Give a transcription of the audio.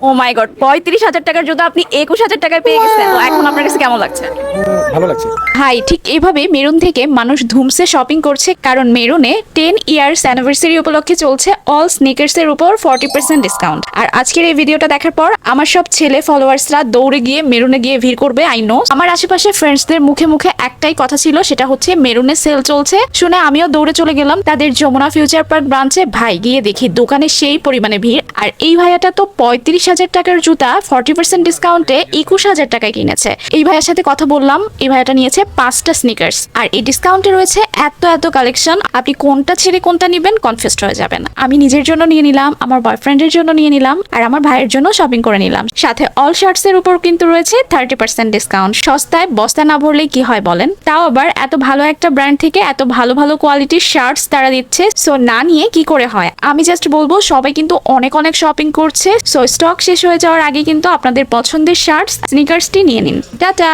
ও মাই god, 35,000 টাকার জুতা আপনি 21,000 টাকায় পেয়ে গেছেন। তো এখন আপনার কাছে কেমন লাগছে? ভালো লাগছে। হাই, ঠিক এইভাবে মেরুন থেকে মানুষ ধুমসে শপিং করছে, কারণ মেরুনে 10 ইয়ার্স অ্যানিভার্সারি উপলক্ষে চলছে অল স্নিকার্স এর উপর 40% ডিসকাউন্ট। আর আজকের এই ভিডিওটা দেখার পর আমার সব ছেলে ফলোয়ার্সরা দৌড়ে গিয়ে মেরুনে গিয়ে ভিড় করবে। আই নো, আমার আশেপাশে ফ্রেন্ডসদের মুখে মুখে একটাই কথা ছিল, সেটা হচ্ছে মেরুনে সেল চলছে। শুনে আমিও দৌড়ে চলে গেলাম তাদের যমুনা ফিউচার পার্ক ব্রাঞ্চে। ভাই, গিয়ে দেখি দোকানে সেই পরিমাণে ভিড়। আর এই ভাইয়াটা তো 35,000 টাকার জুতা 40% ডিসকাউন্টে 21,000 টাকায় কিনেছে। এই ভাইয়ার সাথে কথা বললাম, এই ভাইয়াটা নিয়েছে 5টা স্নিকার্স। আর এই ডিসকাউন্টে রয়েছে এত এত কালেকশন, আপনি কোনটা ছেড়ে কোনটা নিবেন কনফিউজড হয়ে যাবেন। আমি নিজের জন্য নিয়ে নিলাম, আমার বয়ফ্রেন্ডের জন্য নিয়ে নিলাম, আর আমার ভাইয়ের জন্য শপিং করে নিলাম। সাথে অল শার্টস এর উপর কিন্তু রয়েছে 30% ডিসকাউন্ট। সস্তায় বস্তা না ভরলে কি হয় বলেন? তাও আবার এত ভালো একটা ব্র্যান্ড থেকে এত ভালো ভালো কোয়ালিটির শার্টস তারা দিচ্ছে। সো না নিয়ে কি করে হয়? আমি জাস্ট বলবো, সবাই কিন্তু অনেক অনেক শপিং করছে। সো স্টক শেষ হয়ে যাওয়ার আগে কিন্তু আপনাদের পছন্দের শার্টস স্নিকার্সটি নিয়ে নিন। টাটা।